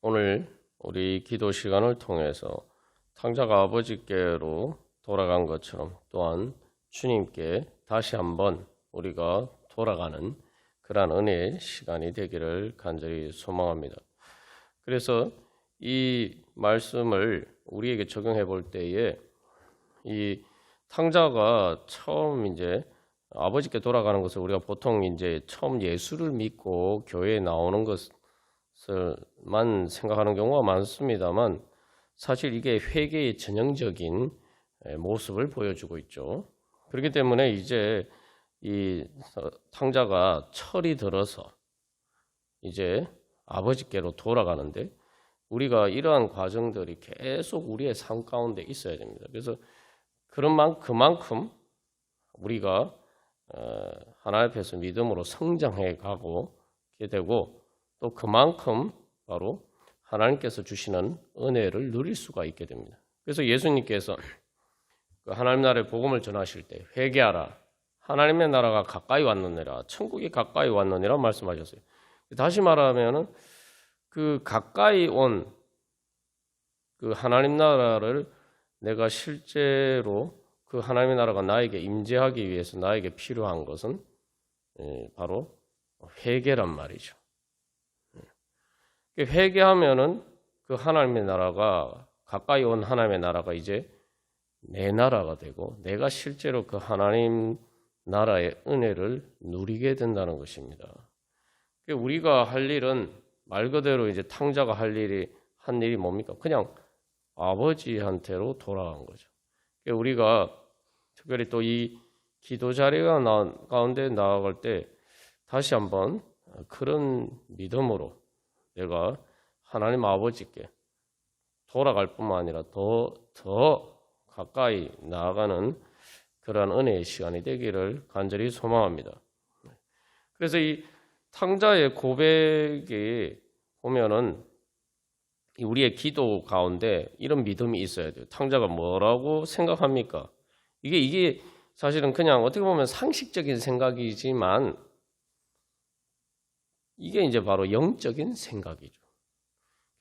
오늘 우리 기도 시간을 통해서 탕자가 아버지께로 돌아간 것처럼 또한 주님께 다시 한번 우리가 돌아가는 그러한 은혜의 시간이 되기를 간절히 소망합니다. 그래서 이 말씀을 우리에게 적용해 볼 때에 이 탕자가 처음 이제 아버지께 돌아가는 것을 우리가 보통 이제 처음 예수를 믿고 교회에 나오는 것을만 생각하는 경우가 많습니다만 사실 이게 회개의 전형적인 모습을 보여주고 있죠. 그렇기 때문에 이제 이 탕자가 철이 들어서 이제 아버지께로 돌아가는데 우리가 이러한 과정들이 계속 우리의 삶 가운데 있어야 됩니다. 그래서 그만큼 우리가 하나님 앞에서 믿음으로 성장해 가고 되고 또 그만큼 바로 하나님께서 주시는 은혜를 누릴 수가 있게 됩니다. 그래서 예수님께서 하나님 나라의 복음을 전하실 때 회개하라, 하나님의 나라가 가까이 왔느니라, 천국이 가까이 왔느니라 말씀하셨어요. 다시 말하면은 그 가까이 온 그 하나님 나라를 내가 실제로 그 하나님의 나라가 나에게 임재하기 위해서 나에게 필요한 것은 바로 회개란 말이죠. 회개하면은 그 하나님의 나라가 가까이 온 하나님의 나라가 이제 내 나라가 되고 내가 실제로 그 하나님 나라의 은혜를 누리게 된다는 것입니다. 우리가 할 일은 말 그대로 이제 탕자가 한 일이 뭡니까? 그냥 아버지한테로 돌아간 거죠. 우리가 특별히 또 이 기도 자리가 가운데 나아갈 때 다시 한번 그런 믿음으로 내가 하나님 아버지께 돌아갈 뿐만 아니라 더 가까이 나아가는 그러한 은혜의 시간이 되기를 간절히 소망합니다. 그래서 이 탕자의 고백에 보면은 우리의 기도 가운데 이런 믿음이 있어야 돼요. 탕자가 뭐라고 생각합니까? 이게 사실은 그냥 어떻게 보면 상식적인 생각이지만 이게 이제 바로 영적인 생각이죠.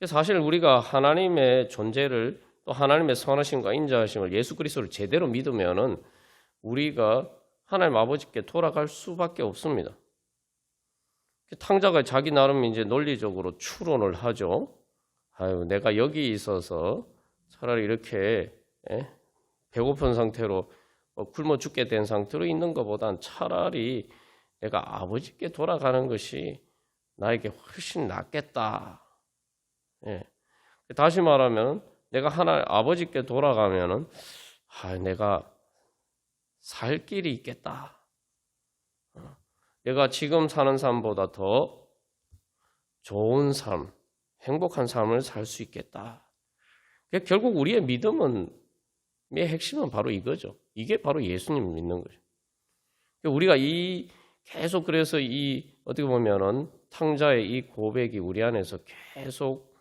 사실 우리가 하나님의 존재를 또 하나님의 선하심과 인자하심을 예수 그리스도를 제대로 믿으면은 우리가 하나님 아버지께 돌아갈 수밖에 없습니다. 탕자가 자기 나름 이제 논리적으로 추론을 하죠. 내가 여기 있어서 차라리 이렇게 배고픈 상태로 굶어 죽게 된 상태로 있는 것보단 차라리 내가 아버지께 돌아가는 것이 나에게 훨씬 낫겠다. 다시 말하면 내가 아버지께 돌아가면은 내가 살 길이 있겠다. 내가 지금 사는 삶보다 더 좋은 삶, 행복한 삶을 살 수 있겠다. 결국 우리의 믿음의 핵심은 바로 이거죠. 이게 바로 예수님을 믿는 거죠. 우리가 계속 그래서 어떻게 보면은 탕자의 이 고백이 우리 안에서 계속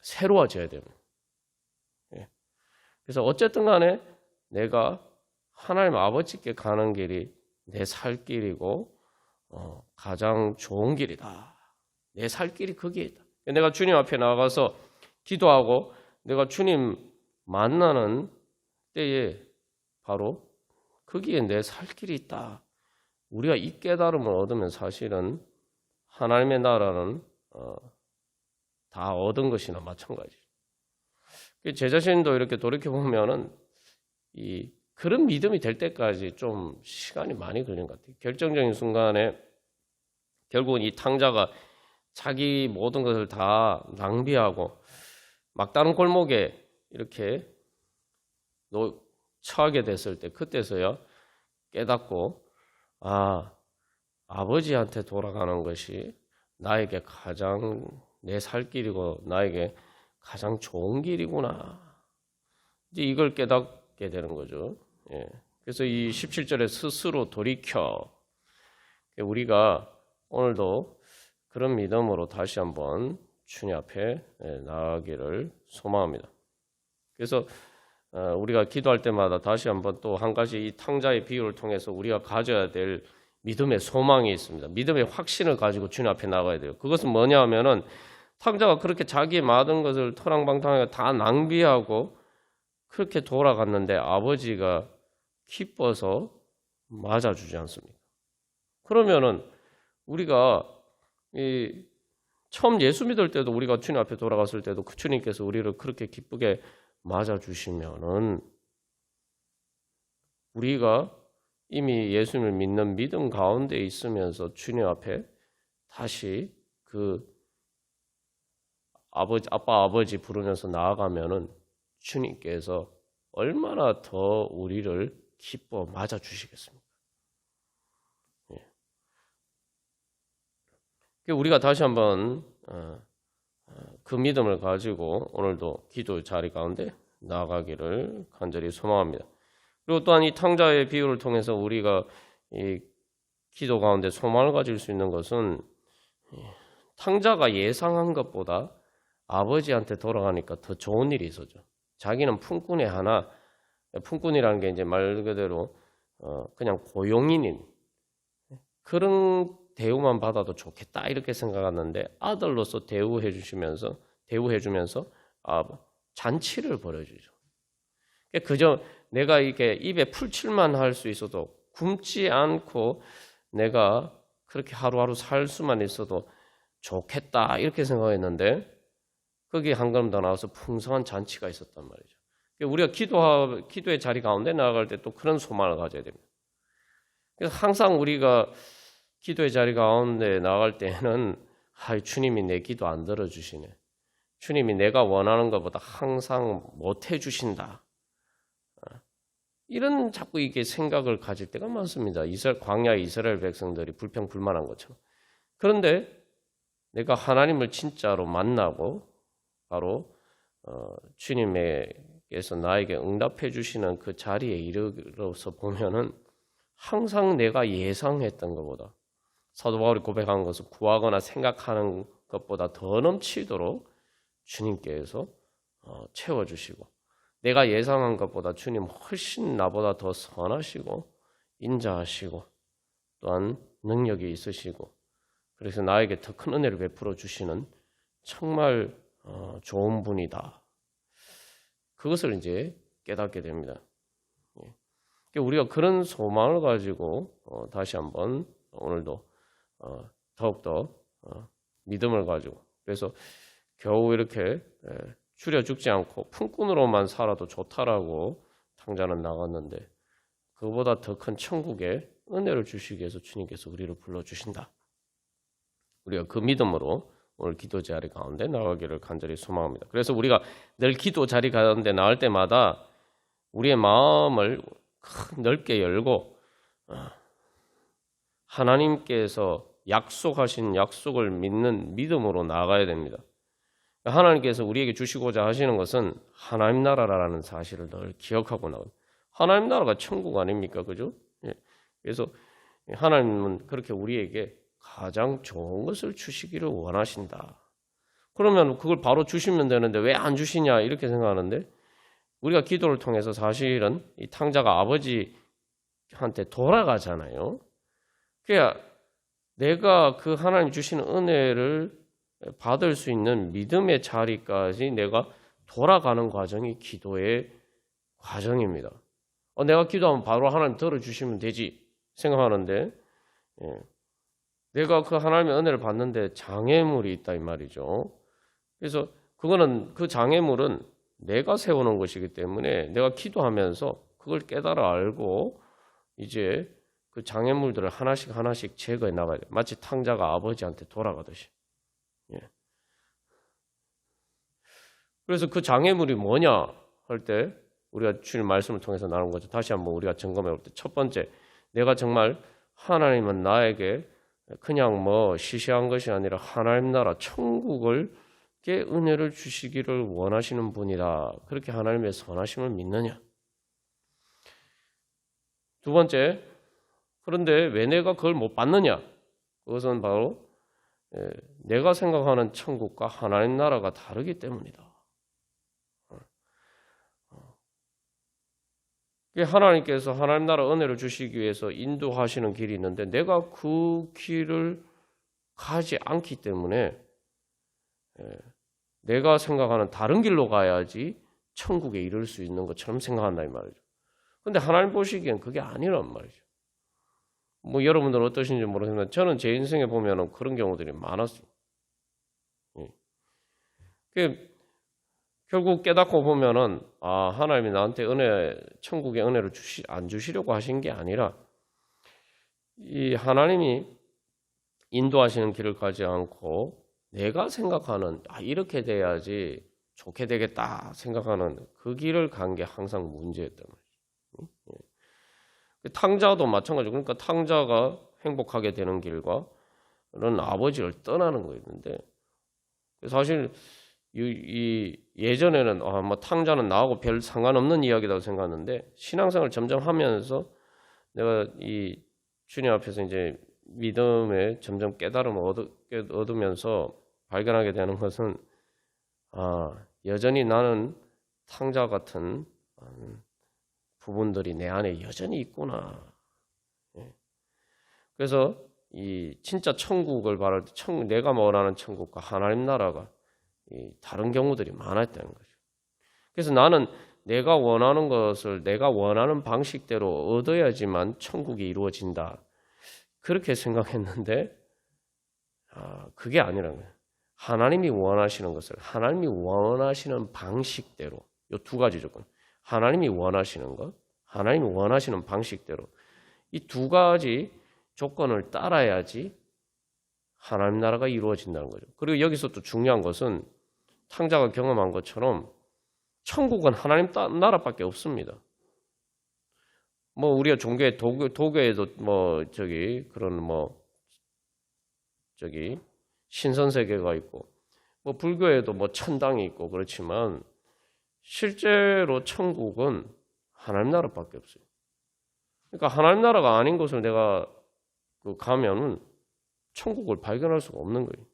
새로워져야 됩니다. 그래서 어쨌든 간에 내가 하나님 아버지께 가는 길이 내 살 길이고 가장 좋은 길이다. 내 살 길이 거기에 있다. 내가 주님 앞에 나가서 기도하고 내가 주님 만나는 때에 바로 거기에 내 살 길이 있다. 우리가 이 깨달음을 얻으면 사실은 하나님의 나라는 다 얻은 것이나 마찬가지죠. 제 자신도 이렇게 돌이켜 보면은 그런 믿음이 될 때까지 좀 시간이 많이 걸린 것 같아요. 결정적인 순간에 결국은 이 탕자가 자기 모든 것을 다 낭비하고 막다른 골목에 이렇게 처하게 됐을 때 그때서야 깨닫고 아버지한테 돌아가는 것이 나에게 가장 내 살 길이고 나에게 가장 좋은 길이구나. 이제 이걸 깨닫게 되는 거죠. 그래서 이 17절에 스스로 돌이켜 우리가 오늘도 그런 믿음으로 다시 한번 주님 앞에 나아가기를 소망합니다. 그래서 우리가 기도할 때마다 다시 한번 또 한 가지 이 탕자의 비유를 통해서 우리가 가져야 될 믿음의 소망이 있습니다. 믿음의 확신을 가지고 주님 앞에 나가야 돼요. 그것은 뭐냐 하면은 탕자가 그렇게 자기의 모든 것을 토랑방탕하게 다 낭비하고 그렇게 돌아갔는데 아버지가 기뻐서 맞아주지 않습니까? 그러면은 우리가 처음 예수 믿을 때도 우리가 주님 앞에 돌아갔을 때도 그 주님께서 우리를 그렇게 기쁘게 맞아주시면은 우리가 이미 예수님을 믿는 믿음 가운데 있으면서 주님 앞에 다시 그 아빠 아버지 부르면서 나아가면은 주님께서 얼마나 더 우리를 기뻐 맞아주시겠습니까? 우리가 다시 한번 그 믿음을 가지고 오늘도 기도 자리 가운데 나아가기를 간절히 소망합니다. 그리고 또한 이 탕자의 비유를 통해서 우리가 이 기도 가운데 소망을 가질 수 있는 것은 탕자가 예상한 것보다 아버지한테 돌아가니까 더 좋은 일이 있었죠. 자기는 품꾼의 하나, 품꾼이라는 게 이제 말 그대로 그냥 고용인인 그런 대우만 받아도 좋겠다 이렇게 생각했는데 아들로서 대우해주면서 잔치를 벌여주죠. 그저 내가 이게 입에 풀칠만 할 수 있어도 굶지 않고 내가 그렇게 하루하루 살 수만 있어도 좋겠다 이렇게 생각했는데 거기에 한 걸음 더 나와서 풍성한 잔치가 있었단 말이죠. 우리가 기도의 자리 가운데 나아갈 때 또 그런 소망을 가져야 됩니다. 그래서 항상 우리가 기도의 자리 가운데 나아갈 때는 주님이 내 기도 안 들어주시네. 주님이 내가 원하는 것보다 항상 못 해주신다. 이런 자꾸 이게 생각을 가질 때가 많습니다. 광야 이스라엘 백성들이 불평불만한 것처럼. 그런데 내가 하나님을 진짜로 만나고 바로 주님께서 나에게 응답해 주시는 그 자리에 이르러서 보면은 항상 내가 예상했던 것보다 사도 바울이 고백한 것은 구하거나 생각하는 것보다 더 넘치도록 주님께서 채워주시고 내가 예상한 것보다 주님 훨씬 나보다 더 선하시고 인자하시고 또한 능력이 있으시고 그래서 나에게 더 큰 은혜를 베풀어 주시는 정말 좋은 분이다. 그것을 이제 깨닫게 됩니다. 우리가 그런 소망을 가지고 다시 한번 오늘도 더욱더 믿음을 가지고 그래서 겨우 이렇게 줄여 죽지 않고 품꾼으로만 살아도 좋다라고 탕자는 나갔는데 그보다 더 큰 천국에 은혜를 주시기 위해서 주님께서 우리를 불러주신다. 우리가 그 믿음으로 오늘 기도 자리 가운데 나가기를 간절히 소망합니다. 그래서 우리가 늘 기도 자리 가운데 나갈 때마다 우리의 마음을 넓게 열고 하나님께서 약속하신 약속을 믿는 믿음으로 나가야 됩니다. 하나님께서 우리에게 주시고자 하시는 것은 하나님 나라라는 사실을 늘 기억하고 나옵니다. 하나님 나라가 천국 아닙니까? 그죠? 그래서 하나님은 그렇게 우리에게 가장 좋은 것을 주시기를 원하신다. 그러면 그걸 바로 주시면 되는데 왜 안 주시냐 이렇게 생각하는데 우리가 기도를 통해서 사실은 이 탕자가 아버지한테 돌아가잖아요. 그러니까 내가 그 하나님 주시는 은혜를 받을 수 있는 믿음의 자리까지 내가 돌아가는 과정이 기도의 과정입니다. 내가 기도하면 바로 하나님 들어주시면 되지 생각하는데 내가 그 하나님의 은혜를 받는데 장애물이 있다 이 말이죠. 그래서 그 장애물은 내가 세우는 것이기 때문에 내가 기도하면서 그걸 깨달아 알고 이제 그 장애물들을 하나씩 제거해 나가야 돼요. 마치 탕자가 아버지한테 돌아가듯이. 그래서 그 장애물이 뭐냐 할 때 우리가 주님 말씀을 통해서 나눈 거죠. 다시 한번 우리가 점검해 볼 때 첫 번째, 내가 정말 하나님은 나에게 그냥 시시한 것이 아니라 하나님 나라 천국을 은혜를 주시기를 원하시는 분이다. 그렇게 하나님의 선하심을 믿느냐. 두 번째, 그런데 왜 내가 그걸 못 받느냐? 그것은 바로 내가 생각하는 천국과 하나님 나라가 다르기 때문이다. 하나님께서 하나님 나라 은혜를 주시기 위해서 인도하시는 길이 있는데 내가 그 길을 가지 않기 때문에 내가 생각하는 다른 길로 가야지 천국에 이를 수 있는 것처럼 생각한다 이 말이죠. 근데 하나님 보시기엔 그게 아니란 말이죠. 뭐 여러분들은 어떠신지 모르겠지만 저는 제 인생에 보면은 그런 경우들이 많았어요. 결국 깨닫고 보면은 하나님이 나한테 천국의 은혜를 안 주시려고 하신 게 아니라 이 하나님이 인도하시는 길을 가지 않고 내가 생각하는 이렇게 돼야지 좋게 되겠다 생각하는 그 길을 간 게 항상 문제였단 말이에요. 탕자도 마찬가지고 그러니까 탕자가 행복하게 되는 길과 그런 아버지를 떠나는 거였는데 사실 예전에는 뭐 탕자는 나하고 별 상관없는 이야기라고 생각하는데 신앙생활을 점점 하면서 내가 이 주님 앞에서 이제 믿음에 점점 깨달음을 얻으면서 발견하게 되는 것은 여전히 나는 탕자 같은 부분들이 내 안에 여전히 있구나. 그래서 이 진짜 천국을 바랄 때 내가 원하는 천국과 하나님 나라가 다른 경우들이 많았다는 거죠. 그래서 나는 내가 원하는 것을 내가 원하는 방식대로 얻어야지만 천국이 이루어진다. 그렇게 생각했는데 그게 아니라는 거예요. 하나님이 원하시는 것을 하나님이 원하시는 방식대로 이 두 가지 조건. 하나님이 원하시는 것, 하나님이 원하시는 방식대로 이 두 가지 조건을 따라야지 하나님 나라가 이루어진다는 거죠. 그리고 여기서 또 중요한 것은 탕자가 경험한 것처럼 천국은 하나님 나라밖에 없습니다. 뭐 우리가 종교에 도교에도 신선 세계가 있고 뭐 불교에도 뭐 천당이 있고 그렇지만 실제로 천국은 하나님 나라밖에 없어요. 그러니까 하나님 나라가 아닌 곳을 내가 가면은 천국을 발견할 수가 없는 거예요.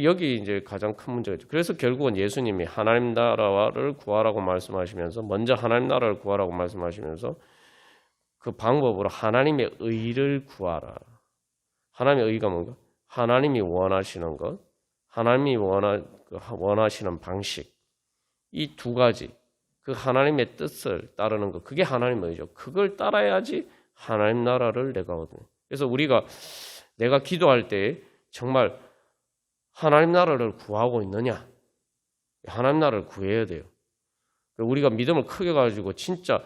여기 이제 가장 큰 문제죠. 그래서 결국은 예수님이 하나님 나라를 구하라고 말씀하시면서 먼저 하나님 나라를 구하라고 말씀하시면서 그 방법으로 하나님의 의를 구하라. 하나님의 의가 뭔가? 하나님이 원하시는 것, 하나님이 원하시는 방식 이 두 가지 그 하나님의 뜻을 따르는 것 그게 하나님의 의죠. 그걸 따라야지 하나님 나라를 내가 얻어요. 그래서 내가 기도할 때 정말 하나님 나라를 구하고 있느냐? 하나님 나라를 구해야 돼요. 우리가 믿음을 크게 가지고 진짜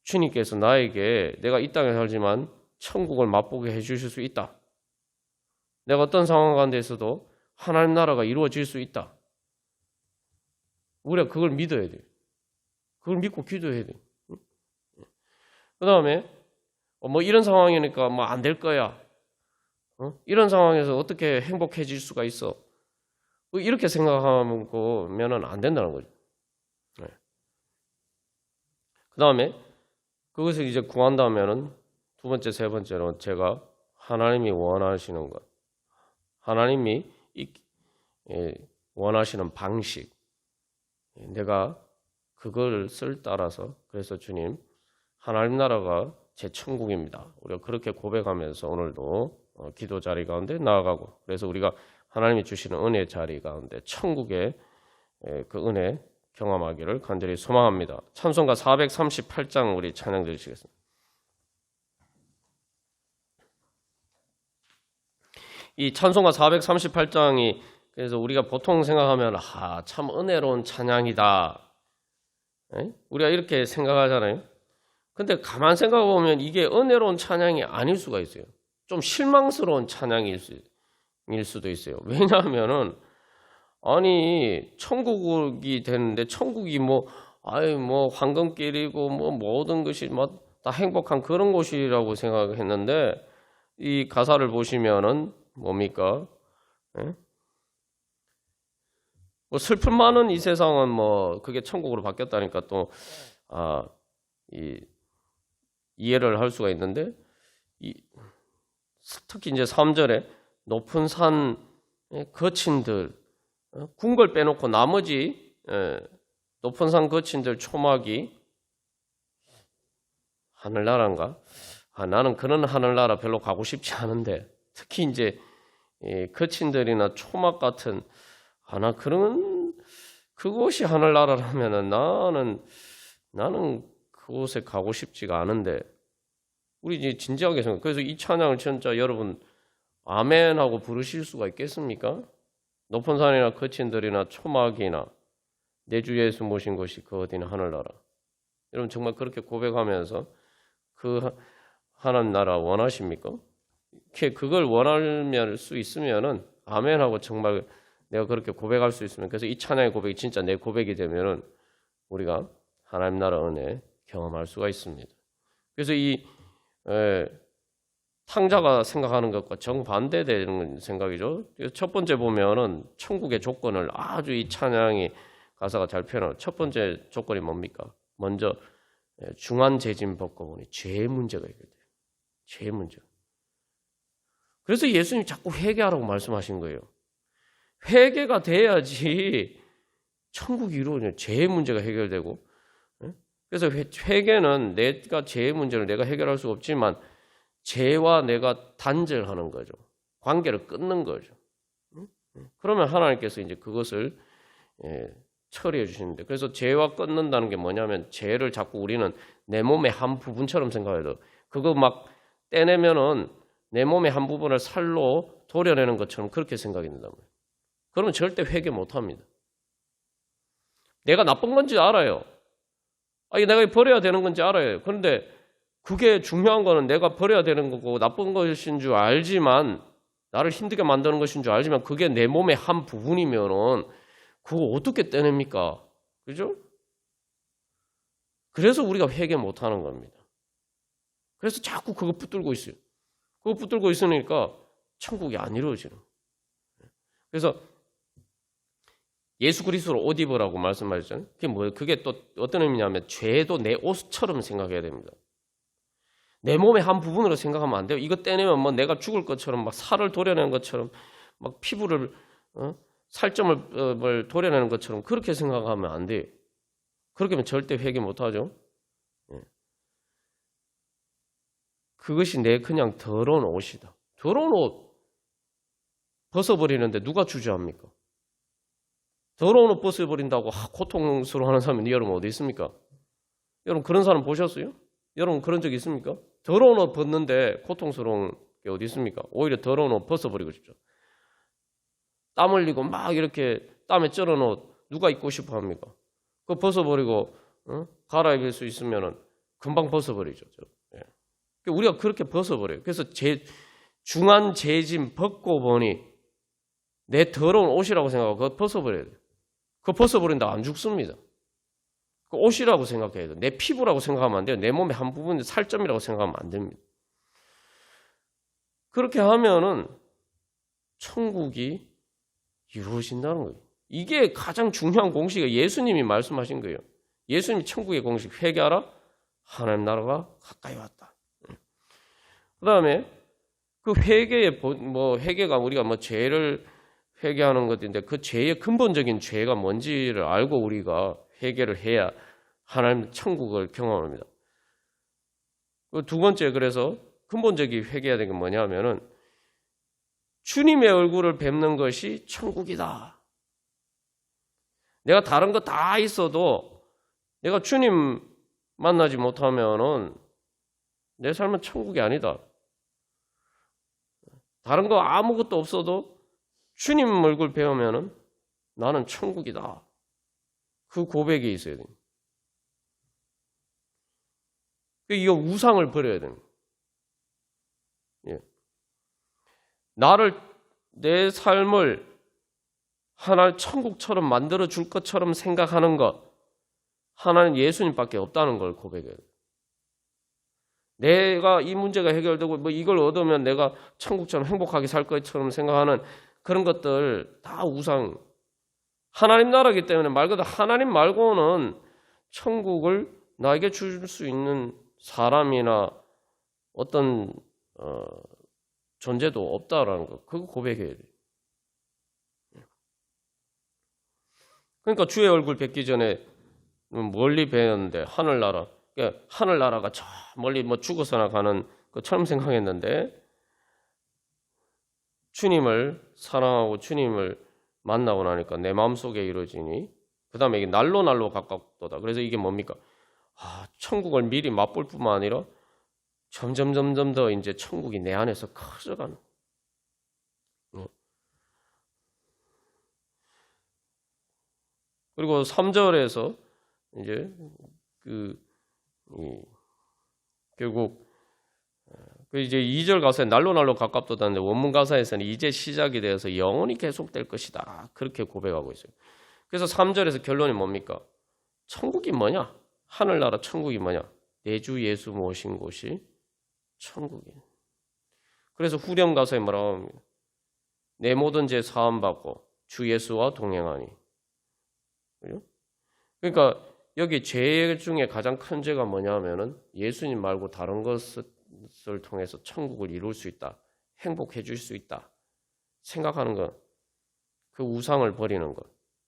주님께서 나에게 내가 이 땅에 살지만 천국을 맛보게 해주실 수 있다. 내가 어떤 상황 가운데서도 하나님 나라가 이루어질 수 있다. 우리가 그걸 믿어야 돼요. 그걸 믿고 기도해야 돼요. 그 다음에 뭐 이런 상황이니까 뭐 안 될 거야. 이런 상황에서 어떻게 행복해질 수가 있어? 이렇게 생각하면은 안 된다는 거죠. 그 다음에 그것을 이제 구한다면은 두 번째, 세 번째로 제가 하나님이 원하시는 것, 하나님이 원하시는 방식, 내가 그것을 따라서 그래서 주님, 하나님 나라가 제 천국입니다. 우리가 그렇게 고백하면서 오늘도 기도 자리 가운데 나아가고 그래서 우리가 하나님이 주시는 은혜 자리 가운데 천국의 그 은혜 경험하기를 간절히 소망합니다. 찬송가 438장 우리 찬양 드리시겠습니다. 이 찬송가 438장이 그래서 우리가 보통 생각하면 참 은혜로운 찬양이다. 우리가 이렇게 생각하잖아요. 근데 가만 생각해 보면 이게 은혜로운 찬양이 아닐 수가 있어요. 좀 실망스러운 찬양일 수도 있어요. 왜냐하면은 천국이 되는데 천국이 뭐 황금길이고 뭐 모든 것이 다 행복한 그런 곳이라고 생각했는데 이 가사를 보시면은 뭡니까? 뭐 슬픔 많은 이 세상은 뭐 그게 천국으로 바뀌었다니까 또 이해를 할 수가 있는데 특히 이제 3절에 높은 산 거친들 궁궐 빼놓고 나머지 높은 산 거친들 초막이 하늘나라인가? 나는 그런 하늘나라 별로 가고 싶지 않은데 특히 이제 거친들이나 초막 같은 하나 그런 그곳이 하늘나라라면은 나는 그곳에 가고 싶지가 않은데 우리 이제 진지하게 생각. 그래서 이 찬양을 진짜 여러분 아멘 하고 부르실 수가 있겠습니까? 높은 산이나 거친들이나 초막이나 내 주 예수 모신 곳이 그 어디나 하늘나라. 여러분 정말 그렇게 고백하면서 그 하나님 나라 원하십니까? 그걸 원할 수 있으면은 아멘하고 정말 내가 그렇게 고백할 수 있으면 그래서 이 찬양의 고백이 진짜 내 고백이 되면은 우리가 하나님 나라 은혜 경험할 수가 있습니다. 그래서 이 탕자가 생각하는 것과 정반대되는 생각이죠. 첫 번째 보면은 천국의 조건을 아주 이 찬양이 가사가 잘 표현하고 첫 번째 조건이 뭡니까? 먼저 중한 재짐 벗고 보니 죄의 문제가 해결돼요. 죄의 문제. 그래서 예수님이 자꾸 회개하라고 말씀하신 거예요. 회개가 돼야지 천국이 이루어져요. 죄의 문제가 해결되고. 그래서 회개는 내가 죄의 문제를 내가 해결할 수 없지만 죄와 내가 단절하는 거죠. 관계를 끊는 거죠. 그러면 하나님께서 이제 그것을 처리해 주시는데 그래서 죄와 끊는다는 게 뭐냐면 죄를 자꾸 우리는 내 몸의 한 부분처럼 생각해도 그거 막 떼내면은 내 몸의 한 부분을 살로 도려내는 것처럼 그렇게 생각이 든단 말이에요. 그러면 절대 회개 못 합니다. 내가 나쁜 건지 알아요. 내가 버려야 되는 건지 알아요. 그런데 그게 중요한 거는 내가 버려야 되는 거고 나쁜 것인 줄 알지만 나를 힘들게 만드는 것인 줄 알지만 그게 내 몸의 한 부분이면은 그거 어떻게 떼냅니까? 그죠? 그래서 우리가 회개 못 하는 겁니다. 그래서 자꾸 그거 붙들고 있어요. 그거 붙들고 있으니까 천국이 안 이루어지는 거예요. 그래서 예수 그리스도로 옷 입으라고 말씀하셨잖아요. 그게 뭐예요? 그게 또 어떤 의미냐면 죄도 내 옷처럼 생각해야 됩니다. 내 몸의 한 부분으로 생각하면 안 돼요. 이거 떼내면 뭐 내가 죽을 것처럼 막 살을 도려내는 것처럼 막 피부를 살점을 도려내는 것처럼 그렇게 생각하면 안 돼요. 그렇게 하면 절대 회개 못 하죠. 그것이 내 그냥 더러운 옷이다. 더러운 옷 벗어버리는데 누가 주저합니까? 더러운 옷 벗어버린다고 고통스러워하는 사람이 여러분 어디 있습니까? 여러분 그런 사람 보셨어요? 여러분 그런 적 있습니까? 더러운 옷 벗는데 고통스러운 게 어디 있습니까? 오히려 더러운 옷 벗어버리고 싶죠. 땀 흘리고 막 이렇게 땀에 쩔은 옷 누가 입고 싶어 합니까? 그거 벗어버리고 갈아입을 수 있으면은 금방 벗어버리죠. 우리가 그렇게 벗어버려요. 그래서 중한 재짐 벗고 보니 내 더러운 옷이라고 생각하고 그거 벗어버려야 돼요. 그거 벗어버린다 안 죽습니다. 그 옷이라고 생각해야 돼요. 내 피부라고 생각하면 안 돼요. 내 몸의 한 부분 살점이라고 생각하면 안 됩니다. 그렇게 하면은 천국이 이루어진다는 거예요. 이게 가장 중요한 공식이에요. 예수님이 말씀하신 거예요. 예수님이 천국의 공식 회개하라. 하나님 나라가 가까이 왔다. 그 다음에 그 회개가 우리가 죄를 회개하는 것인데 그 죄의 근본적인 죄가 뭔지를 알고 우리가 회개를 해야 하나님 천국을 경험합니다. 두 번째 그래서 근본적인 회개해야 되는 게 뭐냐면은 주님의 얼굴을 뵙는 것이 천국이다. 내가 다른 거 다 있어도 내가 주님 만나지 못하면은 내 삶은 천국이 아니다. 다른 거 아무것도 없어도 주님 얼굴 배우면은 나는 천국이다. 그 고백이 있어야 됩니다. 이거 우상을 버려야 됩니다. 내 삶을 하나의 천국처럼 만들어 줄 것처럼 생각하는 것, 하나는 예수님밖에 없다는 걸 고백해야 돼요. 내가 이 문제가 해결되고 이걸 얻으면 내가 천국처럼 행복하게 살 것처럼 생각하는 그런 것들 다 우상. 하나님 나라이기 때문에 말 그대로 하나님 말고는 천국을 나에게 줄 수 있는 사람이나 어떤 존재도 없다라는 거. 그거 고백해야 돼요. 그러니까 주의 얼굴 뵙기 전에 멀리 뵈었는데 하늘나라. 그러니까 하늘나라가 저 멀리 죽어서나 가는 것처럼 생각했는데 주님을 사랑하고 주님을 만나고 나니까 내 마음속에 이루어지니 그 다음에 이게 날로 가깝도다. 그래서 이게 뭡니까? 천국을 미리 맛볼 뿐만 아니라 점점 더 이제 천국이 내 안에서 커져가는. 그리고 3절에서 이제 결국 이제 2절 가사에 날로 가깝도다는데 원문 가사에서는 이제 시작이 되어서 영원히 계속될 것이다. 그렇게 고백하고 있어요. 그래서 3절에서 결론이 뭡니까? 천국이 뭐냐? 하늘나라 천국이 뭐냐? 내 주 예수 모신 곳이 천국이에요. 그래서 후렴 가사에 뭐라고 합니까? 내 모든 죄 사함 받고 주 예수와 동행하니. 그러니까 여기 죄 중에 가장 큰 죄가 뭐냐면은 예수님 말고 다른 것을 통해서 천국을 이룰 수 있다. 행복해 줄 수 있다. 생각하는 것. 그 우상을 버리는 것.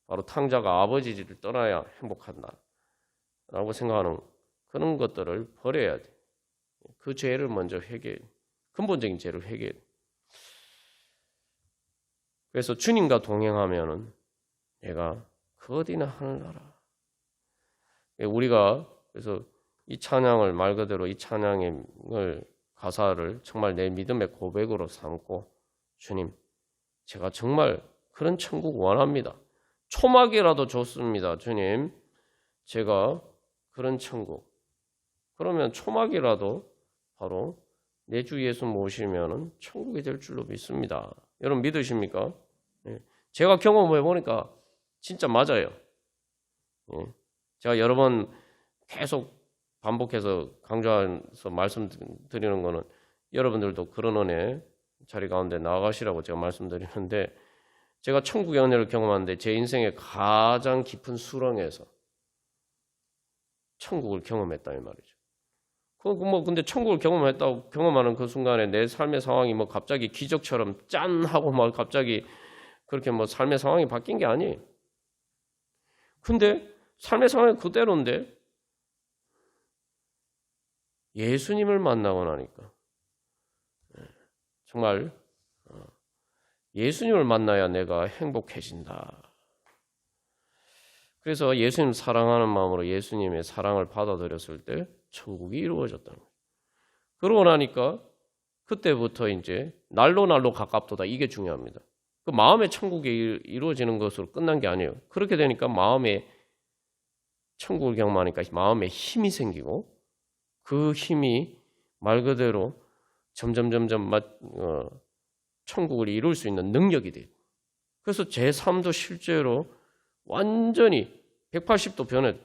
바로 탕자가 아버지를 떠나야 행복한다. 라고 생각하는 그런 것들을 버려야 돼. 그 죄를 먼저 회개해. 근본적인 죄를 회개해. 그래서 주님과 동행하면은 내가 그 어디나 하늘나라. 우리가 그래서 이 찬양을 말 그대로 이 찬양을 가사를 정말 내 믿음의 고백으로 삼고 주님, 제가 정말 그런 천국 원합니다. 초막이라도 좋습니다. 주님, 제가 그런 천국. 그러면 초막이라도 바로 내 주 예수 모시면은 천국이 될 줄로 믿습니다. 여러분 믿으십니까? 제가 경험해 보니까 진짜 맞아요. 제가 여러 번 계속 반복해서 강조해서 말씀드리는 거는 여러분들도 그런 은혜 자리 가운데 나아가시라고 제가 말씀드리는데 제가 천국의 은혜를 경험하는데 제 인생의 가장 깊은 수렁에서 천국을 경험했다 이 말이죠. 근데 천국을 경험하는 그 순간에 내 삶의 상황이 뭐 갑자기 기적처럼 짠 하고 막 갑자기 그렇게 뭐 삶의 상황이 바뀐 게 아니에요. 근데 삶의 상황이 그대로인데 예수님을 만나고 나니까 정말 예수님을 만나야 내가 행복해진다. 그래서 예수님 사랑하는 마음으로 예수님의 사랑을 받아들였을 때 천국이 이루어졌다는 거예요. 그러고 나니까 그때부터 이제 날로 가깝도다. 이게 중요합니다. 그 마음의 천국이 이루어지는 것으로 끝난 게 아니에요. 그렇게 되니까 마음에 천국을 경험하니까 마음에 힘이 생기고 그 힘이 말 그대로 점점 천국을 이룰 수 있는 능력이 돼요. 그래서 제 삶도 실제로 완전히 180도 변해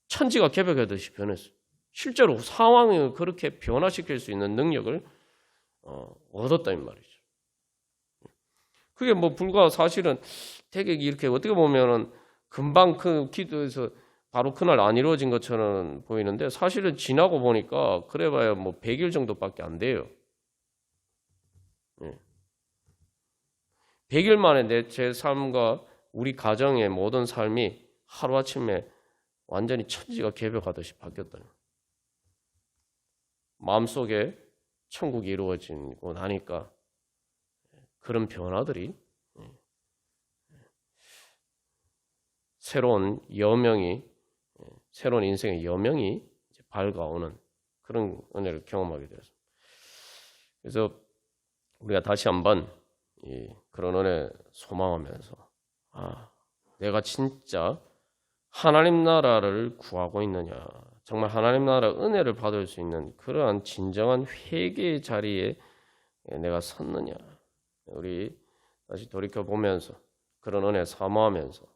천지가 개벽하듯이 변했어요. 실제로 상황을 그렇게 변화시킬 수 있는 능력을 얻었다 이 말이죠. 그게 뭐 불과 사실은 되게 이렇게 어떻게 보면은 금방 그 기도에서 바로 그날 안 이루어진 것처럼 보이는데 사실은 지나고 보니까 그래봐야 뭐 100일 정도밖에 안 돼요. 100일 만에 제 삶과 우리 가정의 모든 삶이 하루아침에 완전히 천지가 개벽하듯이 바뀌었다. 마음속에 천국이 이루어지고 나니까 그런 변화들이 새로운 여명이 새로운 인생의 여명이 밝아오는 그런 은혜를 경험하게 되었습니다. 그래서 우리가 다시 한번 그런 은혜 소망하면서 내가 진짜 하나님 나라를 구하고 있느냐, 정말 하나님 나라 은혜를 받을 수 있는 그러한 진정한 회개의 자리에 내가 섰느냐, 우리 다시 돌이켜 보면서 그런 은혜 사모하면서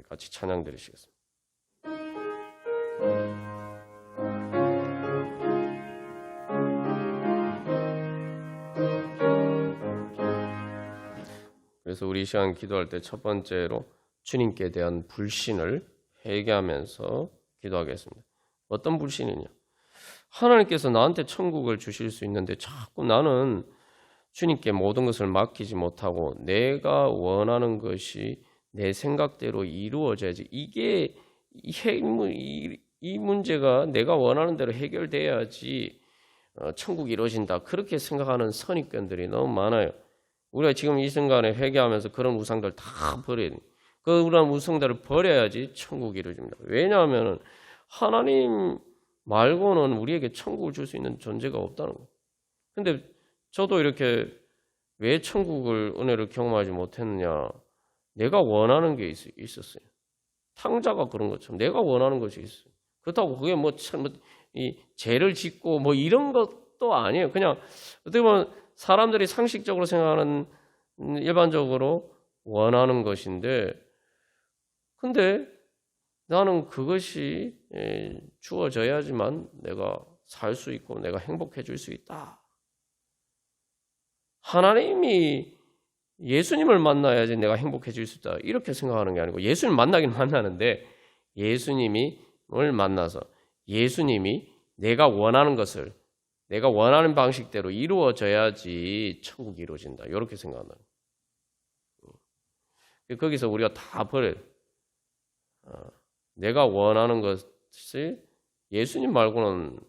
같이 찬양 드리시겠습니다. 그래서 우리 이 시간 기도할 때 첫 번째로 주님께 대한 불신을 회개하면서 기도하겠습니다. 어떤 불신이냐? 하나님께서 나한테 천국을 주실 수 있는데 자꾸 나는 주님께 모든 것을 맡기지 못하고 내가 원하는 것이 내 생각대로 이루어져야지. 이게 이 문제가 내가 원하는 대로 해결돼야지 천국이 이루어진다. 그렇게 생각하는 선입견들이 너무 많아요. 우리가 지금 이 순간에 회개하면서 그런 우상들 다 버려야 돼. 그런 우상들을 버려야지 천국이 이루어집니다. 왜냐하면 하나님 말고는 우리에게 천국을 줄 수 있는 존재가 없다는 거예요. 근데 저도 이렇게 왜 천국을 은혜를 경험하지 못했느냐? 내가 원하는 게 있었어요. 탕자가 그런 것처럼 내가 원하는 것이 있어요. 그렇다고 그게 이 죄를 짓고 뭐 이런 것도 아니에요. 그냥 어떻게 보면 사람들이 상식적으로 생각하는 일반적으로 원하는 것인데, 근데 나는 그것이 주어져야지만 내가 살 수 있고 내가 행복해질 수 있다. 하나님이 예수님을 만나야지 내가 행복해질 수 있다. 이렇게 생각하는 게 아니고 예수님 만나긴 만나는데 예수님을 만나서 예수님이 내가 원하는 것을 내가 원하는 방식대로 이루어져야지 천국이 이루어진다. 이렇게 생각한다. 거기서 우리가 다 버려요. 내가 원하는 것을 예수님 말고는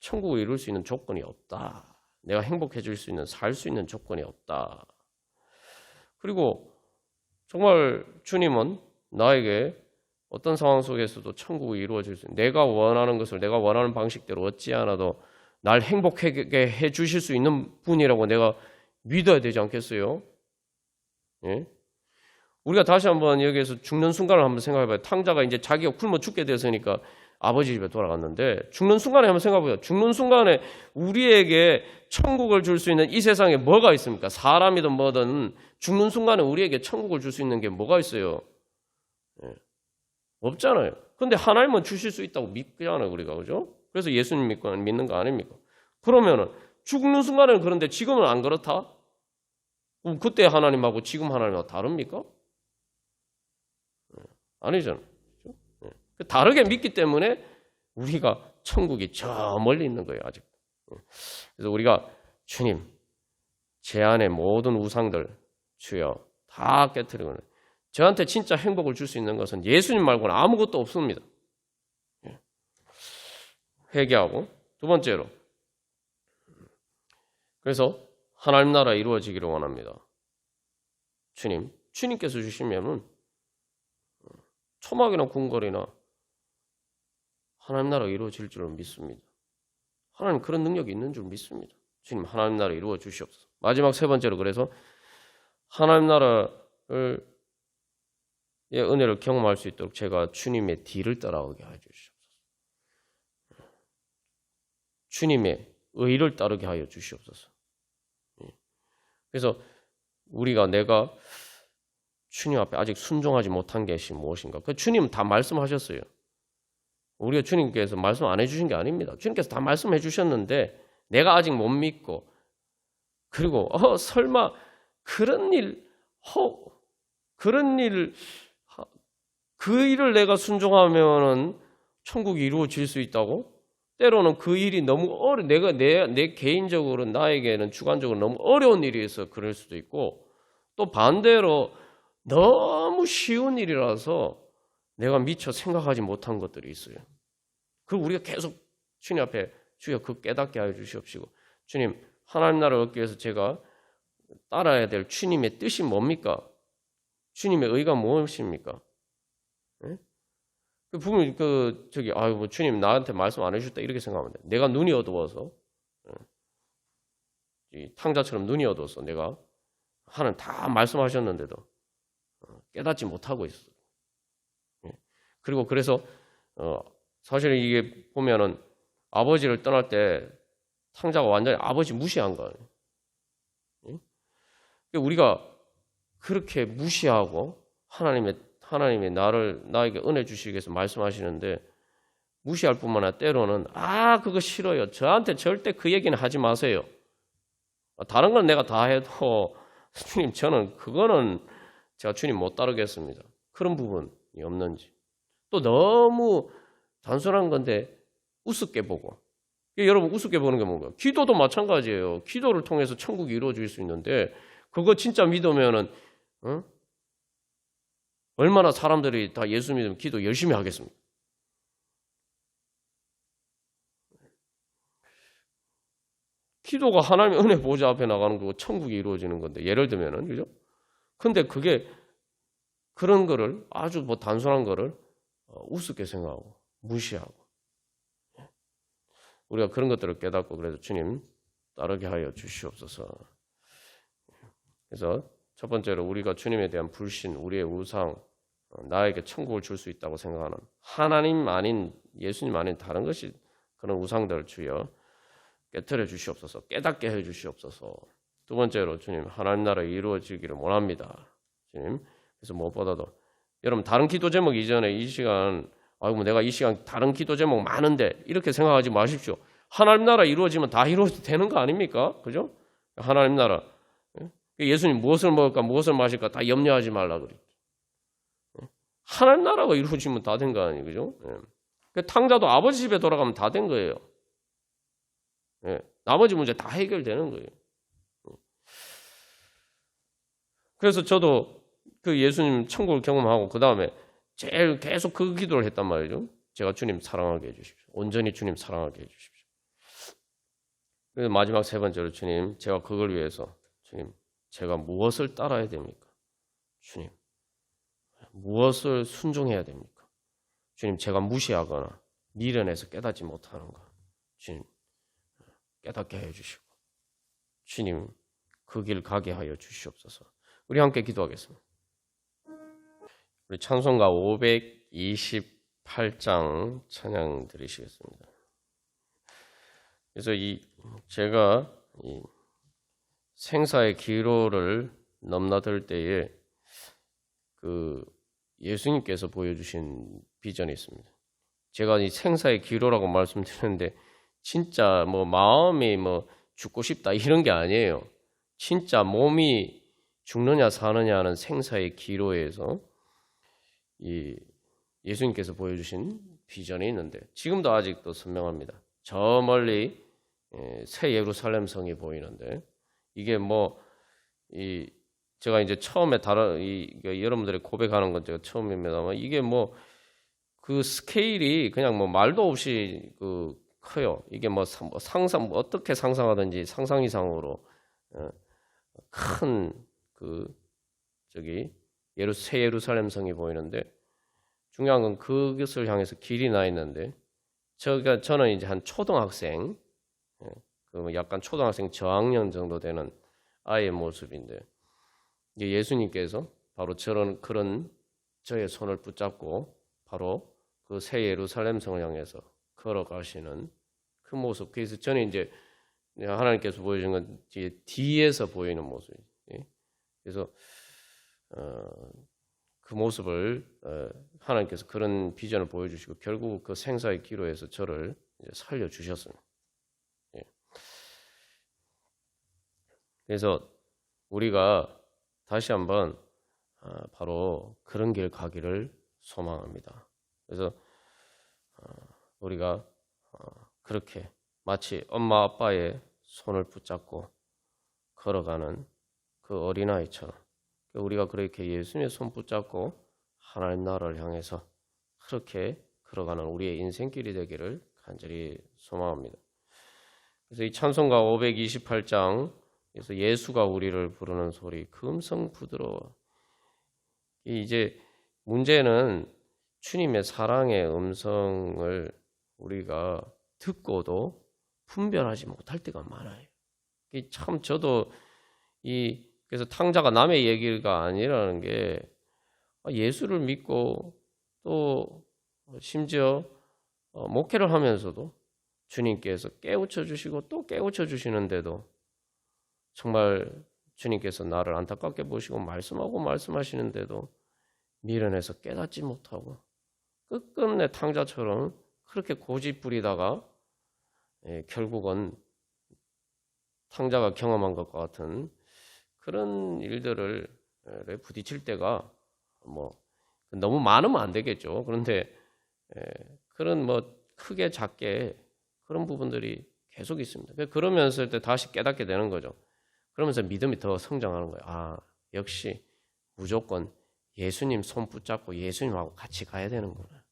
천국을 이룰 수 있는 조건이 없다. 내가 행복해질 수 있는, 살 수 있는 조건이 없다. 그리고 정말 주님은 나에게 어떤 상황 속에서도 천국이 이루어질 수 있는, 내가 원하는 것을 내가 원하는 방식대로 얻지 않아도 날 행복하게 해주실 수 있는 분이라고 내가 믿어야 되지 않겠어요? 예? 우리가 다시 한번 여기에서 죽는 순간을 한번 생각해봐요. 탕자가 이제 자기가 굶어 죽게 됐으니까 아버지 집에 돌아갔는데 죽는 순간에 한번 생각해봐요. 죽는 순간에 우리에게 천국을 줄 수 있는 이 세상에 뭐가 있습니까? 사람이든 뭐든 죽는 순간에 우리에게 천국을 줄 수 있는 게 뭐가 있어요? 예. 없잖아요. 근데 하나님은 주실 수 있다고 믿잖아요, 우리가. 그죠? 그래서 예수님 믿는 거 아닙니까? 그러면은 죽는 순간에는 그런데 지금은 안 그렇다? 그럼 그때 하나님하고 지금 하나님하고 다릅니까? 아니잖아요. 다르게 믿기 때문에 우리가 천국이 저 멀리 있는 거예요, 아직. 그래서 우리가 주님, 제 안에 모든 우상들 주여 다 깨트리고 저한테 진짜 행복을 줄 수 있는 것은 예수님 말고는 아무것도 없습니다. 회개하고 두 번째로, 그래서 하나님 나라 이루어지기를 원합니다. 주님께서 주시면은 초막이나 궁궐이나 하나님 나라가 이루어질 줄을 믿습니다. 하나님 그런 능력이 있는 줄 믿습니다. 주님 하나님 나라 이루어 주시옵소서. 마지막 세 번째로, 그래서 하나님 나라의 은혜를 경험할 수 있도록 제가 주님의 뒤를 따라오게 하여 주시옵소서. 주님의 의를 따르게 하여 주시옵소서. 그래서 내가 주님 앞에 아직 순종하지 못한 것이 무엇인가? 그 주님은 다 말씀하셨어요. 우리가 주님께서 말씀 안 해주신 게 아닙니다. 주님께서 다 말씀해 주셨는데 내가 아직 못 믿고, 그리고 설마 그런 일, 그 일을 내가 순종하면은 천국이 이루어질 수 있다고? 때로는 그 일이 너무 내가 내 개인적으로 나에게는 주관적으로 너무 어려운 일이어서 그럴 수도 있고, 또 반대로 너무 쉬운 일이라서 내가 미처 생각하지 못한 것들이 있어요. 그 우리가 계속 주님 앞에 주여 그 깨닫게 하여 주시옵시고, 주님 하나님 나라를 얻기 위해서 제가 따라야 될 주님의 뜻이 뭡니까? 주님의 의가 무엇입니까? 네? 부모님 주님 나한테 말씀 안 해주셨다 이렇게 생각하면 돼. 내가 눈이 어두워서, 이 탕자처럼 눈이 어두워서 내가 하나님 다 말씀하셨는데도 깨닫지 못하고 있어. 그리고 그래서 사실 이게 보면은 아버지를 떠날 때 탕자가 완전히 아버지 무시한 거예요. 우리가 그렇게 무시하고 하나님이 나에게 은혜 주시기 위해서 말씀하시는데 무시할 뿐만 아니라 때로는 그거 싫어요. 저한테 절대 그 얘기는 하지 마세요. 다른 건 내가 다 해도 주님 저는 그거는 제가 주님 못 따르겠습니다. 그런 부분이 없는지. 또 너무 단순한 건데 우습게 보고. 여러분 우습게 보는 게 뭔가요? 기도도 마찬가지예요. 기도를 통해서 천국이 이루어질 수 있는데 그거 진짜 믿으면은 얼마나 사람들이 다 예수 믿으면 기도 열심히 하겠습니까? 기도가 하나님의 은혜 보좌 앞에 나가는 거고 천국이 이루어지는 건데, 예를 들면은, 그죠? 근데 그게 그런 거를 아주 뭐 단순한 거를 우습게 생각하고 무시하고, 우리가 그런 것들을 깨닫고 그래서 주님 따르게 하여 주시옵소서. 그래서 첫 번째로 우리가 주님에 대한 불신, 우리의 우상, 나에게 천국을 줄 수 있다고 생각하는 하나님 아닌, 예수님 아닌 다른 것이 그런 우상들을 주여 깨트려 주시옵소서. 깨닫게 해 주시옵소서. 두 번째로 주님 하나님 나라 이루어지기를 원합니다. 주님. 그래서 무엇보다도 여러분 다른 기도 제목 이전에 이 시간 아이고 내가 이 시간 다른 기도 제목 많은데 이렇게 생각하지 마십시오. 하나님 나라 이루어지면 다 이루어도 되는 거 아닙니까? 그죠? 하나님 나라. 예수님 무엇을 먹을까 무엇을 마실까 다 염려하지 말라 그랬죠. 하나님 나라가 이루어지면 다 된 거 아니에요. 그죠? 탕자도 아버지 집에 돌아가면 다 된 거예요. 나머지 문제 다 해결되는 거예요. 그래서 저도 그 예수님 천국을 경험하고 그 다음에 제일 계속 그 기도를 했단 말이죠. 제가 주님 사랑하게 해주십시오. 온전히 주님 사랑하게 해주십시오. 그래서 마지막 세 번째로 주님 제가 그걸 위해서 주님 제가 무엇을 따라야 됩니까? 주님 무엇을 순종해야 됩니까? 주님 제가 무시하거나 미련해서 깨닫지 못하는 거 주님 깨닫게 해주시고 주님 그 길 가게 하여 주시옵소서. 우리 함께 기도하겠습니다. 우리 찬송가 528장 찬양 드리시겠습니다. 그래서 제가 생사의 기로를 넘나들 때에 그 예수님께서 보여주신 비전이 있습니다. 제가 이 생사의 기로라고 말씀드렸는데 진짜 뭐 마음이 뭐 죽고 싶다 이런 게 아니에요. 진짜 몸이 죽느냐 사느냐 하는 생사의 기로에서 이 예수님께서 보여주신 비전이 있는데 지금도 아직도 선명합니다. 저 멀리 새 예루살렘 성이 보이는데 이게 뭐 제가 이제 처음에 여러분들이 고백하는 건 제가 처음입니다만 이게 뭐 그 스케일이 그냥 뭐 말도 없이 커요. 이게 뭐 상상 어떻게 상상하든지 상상 이상으로 큰 새 예루살렘 성이 보이는데 중요한 건 그것을 향해서 길이 나 있는데 저는 이제 한 초등학생 약간 초등학생 저학년 정도 되는 아이의 모습인데 예수님께서 바로 그런 저의 손을 붙잡고 바로 그 새 예루살렘 성을 향해서 걸어가시는 그 모습. 그래서 저는 이제 하나님께서 보여준 건 뒤에서 보이는 모습이에요. 그래서 그 모습을 하나님께서 그런 비전을 보여주시고 결국 그 생사의 기로에서 저를 살려주셨습니다. 그래서 우리가 다시 한번 바로 그런 길 가기를 소망합니다. 그래서 우리가 그렇게 마치 엄마 아빠의 손을 붙잡고 걸어가는 그 어린아이처럼 우리가 그렇게 예수님의 손 붙잡고 하나님 나라를 향해서 그렇게 걸어가는 우리의 인생길이 되기를 간절히 소망합니다. 그래서 이 찬송가 528장에서 예수가 우리를 부르는 소리 그 음성 부드러워. 이제 문제는 주님의 사랑의 음성을 우리가 듣고도 분별하지 못할 때가 많아요. 참 저도 그래서 탕자가 남의 얘기가 아니라는 게 예수를 믿고 또 심지어 목회를 하면서도 주님께서 깨우쳐 주시고 또 깨우쳐 주시는데도 정말 주님께서 나를 안타깝게 보시고 말씀하시는데도 미련해서 깨닫지 못하고 끝끝내 탕자처럼 그렇게 고집 부리다가 결국은 탕자가 경험한 것과 같은 그런 일들을 부딪힐 때가 뭐 너무 많으면 안 되겠죠. 그런데 그런 뭐 크게 작게 그런 부분들이 계속 있습니다. 그러면서 다시 깨닫게 되는 거죠. 그러면서 믿음이 더 성장하는 거예요. 아, 역시 무조건 예수님 손 붙잡고 예수님하고 같이 가야 되는구나.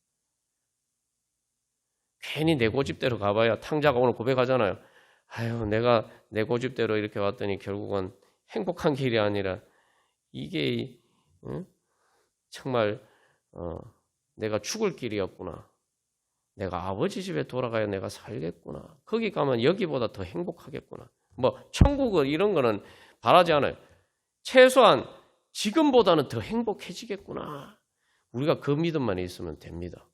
괜히 내 고집대로 가봐야 탕자가 오늘 고백하잖아요. 아유, 내가 내 고집대로 이렇게 왔더니 결국은 행복한 길이 아니라 이게 정말 내가 죽을 길이었구나. 내가 아버지 집에 돌아가야 내가 살겠구나. 거기 가면 여기보다 더 행복하겠구나. 뭐 천국은 이런 거는 바라지 않아요. 최소한 지금보다는 더 행복해지겠구나. 우리가 그 믿음만 있으면 됩니다.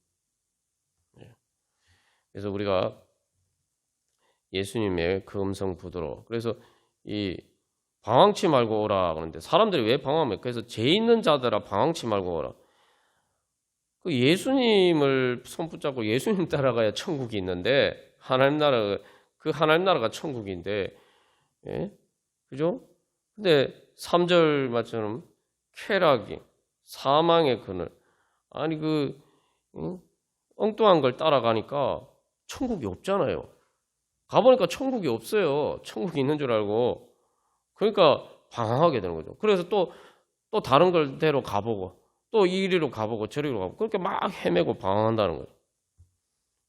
그래서 우리가 예수님의 그 음성 붙들어. 그래서 이 방황치 말고 오라 그러는데 사람들이 왜 방황합니까? 그래서 죄 있는 자들아 방황치 말고 오라. 그 예수님을 손 붙잡고 예수님 따라가야 천국이 있는데 하나님 나라 그 하나님 나라가 천국인데, 예? 그죠? 근데 3절 말처럼 쾌락이 사망의 그늘 아니 엉뚱한 걸 따라가니까 천국이 없잖아요. 가보니까 천국이 없어요. 천국이 있는 줄 알고. 그러니까 방황하게 되는 거죠. 그래서 또 다른 걸대로 가보고 또 이리로 가보고 저리로 가보고 그렇게 막 헤매고 방황한다는 거예요.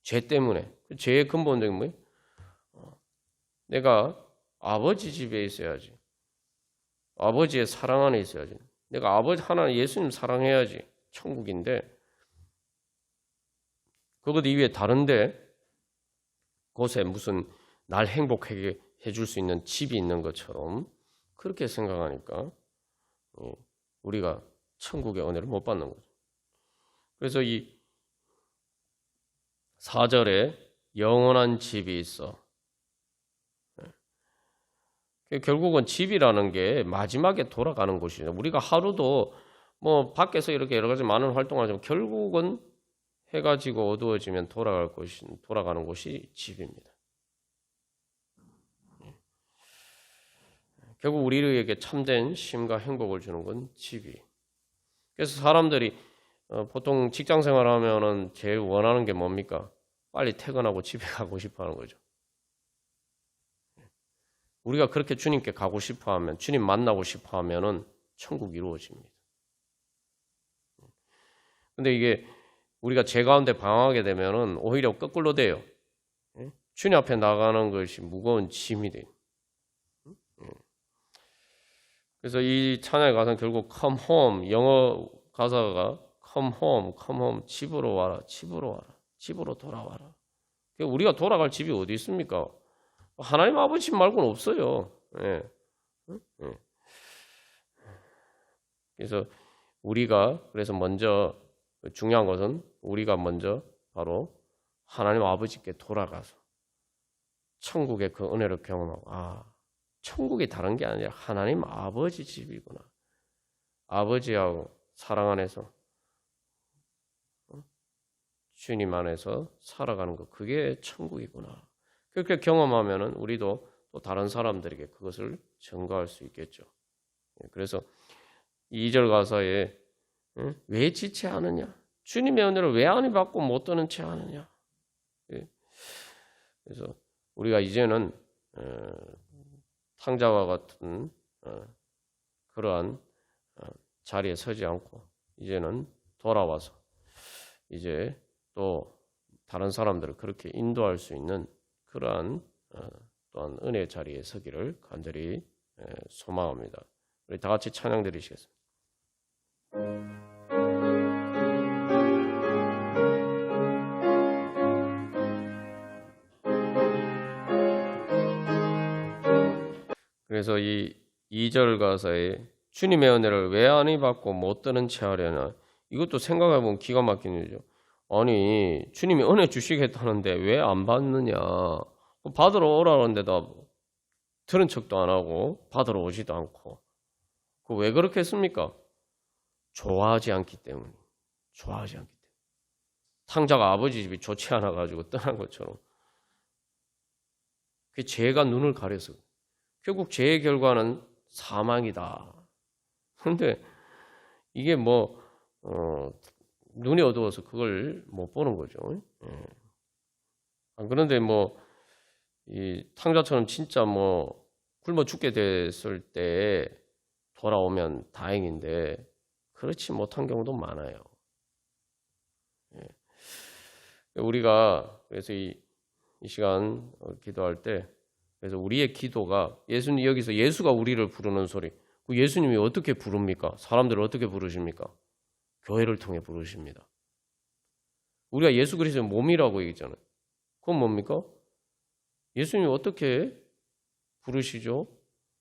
죄 때문에. 죄의 근본적인 뭐예요? 내가 아버지 집에 있어야지. 아버지의 사랑 안에 있어야지. 내가 아버지 하나님 예수님 사랑해야지. 천국인데 그것 이외에 다른데 곳에 무슨 날 행복하게 해줄 수 있는 집이 있는 것처럼 그렇게 생각하니까 우리가 천국의 은혜를 못 받는 거죠. 그래서 이 4절에 영원한 집이 있어. 결국은 집이라는 게 마지막에 돌아가는 곳이죠. 우리가 하루도 뭐 밖에서 이렇게 여러 가지 많은 활동을 하지만 결국은 해가 지고 어두워지면 돌아가는 곳이 집입니다. 결국 우리에게 참된 쉼과 행복을 주는 건 집이. 그래서 사람들이 보통 직장 생활하면은 제일 원하는 게 뭡니까? 빨리 퇴근하고 집에 가고 싶어 하는 거죠. 우리가 그렇게 주님께 가고 싶어 하면, 주님 만나고 싶어 하면은 천국이 이루어집니다. 근데 이게 우리가 죄 가운데 방황하게 되면은 오히려 거꾸로 돼요. 주님 앞에 나가는 것이 무거운 짐이 돼요. 그래서 이 찬양의 가사는 결국 come home, 영어 가사가 come home, come home, 집으로 와라, 집으로 와라, 집으로 돌아와라. 우리가 돌아갈 집이 어디 있습니까? 하나님 아버지 집 말고는 없어요. 예. 그래서 그래서 먼저 중요한 것은 우리가 먼저 바로 하나님 아버지께 돌아가서 천국의 그 은혜를 경험하고 천국이 다른 게 아니라 하나님 아버지 집이구나. 아버지하고 사랑 안에서 주님 안에서 살아가는 것 그게 천국이구나. 그렇게 경험하면은 우리도 또 다른 사람들에게 그것을 전가할 수 있겠죠. 그래서 2절 가사에 왜 지체하느냐? 주님의 은혜를 왜 안 받고 못 드는 채 하느냐? 그래서 우리가 이제는 탕자와 같은 그러한 자리에 서지 않고 이제는 돌아와서 이제 또 다른 사람들을 그렇게 인도할 수 있는 그러한 또한 은혜의 자리에 서기를 간절히 소망합니다. 우리 다 같이 찬양 드리시겠습니다. 그래서 이 2절 가사에 주님의 은혜를 왜 안 받고 못 드는 채 하려나 이것도 생각해보면 기가 막힌 일이죠. 아니 주님이 은혜 주시겠다는데 왜 안 받느냐. 받으러 오라는데도 들은 척도 안 하고 받으러 오지도 않고 왜 그렇게 했습니까? 좋아하지 않기 때문에. 좋아하지 않기 때문에. 탕자가 아버지 집이 좋지 않아 가지고 떠난 것처럼 그 죄가 눈을 가려서 결국 죄의 결과는 사망이다. 그런데 이게 눈이 어두워서 그걸 못 보는 거죠. 그런데 이 탕자처럼 진짜 굶어 죽게 됐을 때 돌아오면 다행인데 그렇지 못한 경우도 많아요. 우리가 그래서 이 시간 기도할 때 그래서 우리의 기도가 예수님 여기서 예수가 우리를 부르는 소리. 그 예수님이 어떻게 부릅니까? 사람들을 어떻게 부르십니까? 교회를 통해 부르십니다. 우리가 예수 그리스도의 몸이라고 얘기잖아요. 그건 뭡니까? 예수님이 어떻게 부르시죠?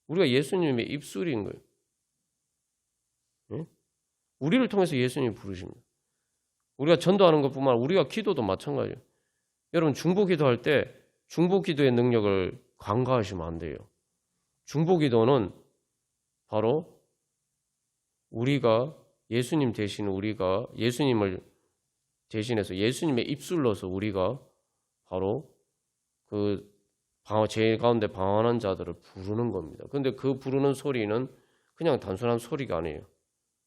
우리가 예수님의 입술인 거예요. 예? 우리를 통해서 예수님이 부르십니다. 우리가 전도하는 것뿐만 아니라 우리가 기도도 마찬가지예요. 여러분 중보기도할 때 중보기도의 능력을 간과하시면 안 돼요. 중보기도는 바로 우리가 예수님 대신 우리가 예수님을 대신해서 예수님의 입술로서 우리가 바로 그 제 가운데 방황하는 자들을 부르는 겁니다. 그런데 그 부르는 소리는 그냥 단순한 소리가 아니에요.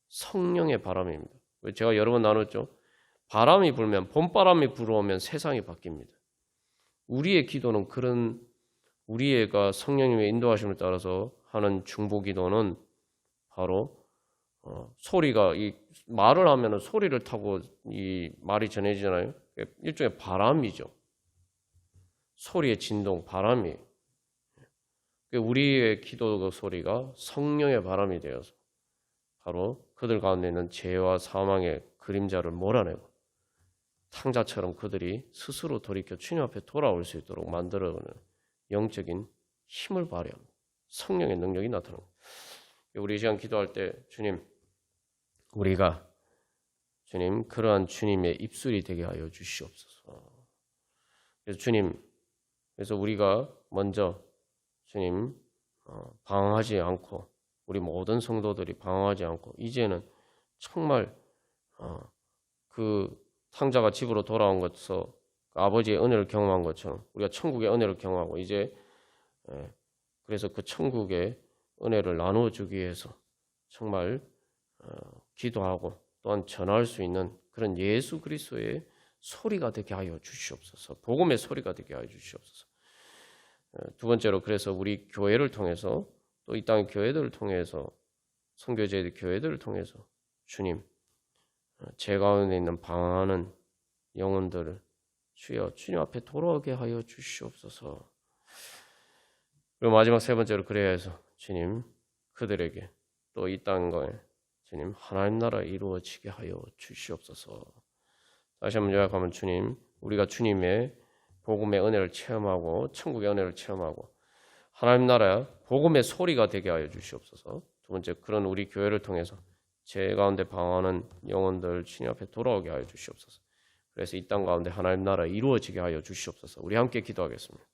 성령의 바람입니다. 제가 여러 번 나눴죠. 바람이 불면 봄바람이 불어오면 세상이 바뀝니다. 우리의 기도는 그런 우리가 성령님의 인도하심을 따라서 하는 중보기도는 바로 소리가 이 말을 하면 소리를 타고 이 말이 전해지잖아요. 일종의 바람이죠. 소리의 진동, 바람이. 우리의 기도 소리가 성령의 바람이 되어서 바로 그들 가운데 있는 죄와 사망의 그림자를 몰아내고 탕자처럼 그들이 스스로 돌이켜 주님 앞에 돌아올 수 있도록 만들어가는 영적인 힘을 발휘합니다. 성령의 능력이 나타납니다. 우리 이 시간 기도할 때 주님, 우리가 주님 그러한 주님의 입술이 되게 하여 주시옵소서. 그래서 주님, 그래서 우리가 먼저 주님 방황하지 않고 우리 모든 성도들이 방황하지 않고 이제는 정말 그 탕자가 집으로 돌아온 것서 아버지의 은혜를 경험한 것처럼 우리가 천국의 은혜를 경험하고 이제 그래서 그 천국의 은혜를 나누어 주기 위해서 정말 기도하고 또한 전할 수 있는 그런 예수 그리스도의 소리가 되게 하여 주시옵소서. 복음의 소리가 되게 하여 주시옵소서. 두 번째로 그래서 우리 교회를 통해서 또 이 땅의 교회들을 통해서 선교제의 교회들을 통해서 주님 제 가운데 있는 방황하는 영혼들을 주여 주님 앞에 돌아오게 하여 주시옵소서. 그리고 마지막 세 번째로 그래야 해서 주님 그들에게 또 이 땅에 주님 하나님 나라 이루어지게 하여 주시옵소서. 다시 한번 요약하면 주님 우리가 주님의 복음의 은혜를 체험하고 천국의 은혜를 체험하고 하나님 나라의 복음의 소리가 되게 하여 주시옵소서. 두 번째 그런 우리 교회를 통해서 제 가운데 방황하는 영혼들 주님 앞에 돌아오게 하여 주시옵소서. 그래서 이 땅 가운데 하나님 나라 이루어지게 하여 주시옵소서. 우리 함께 기도하겠습니다.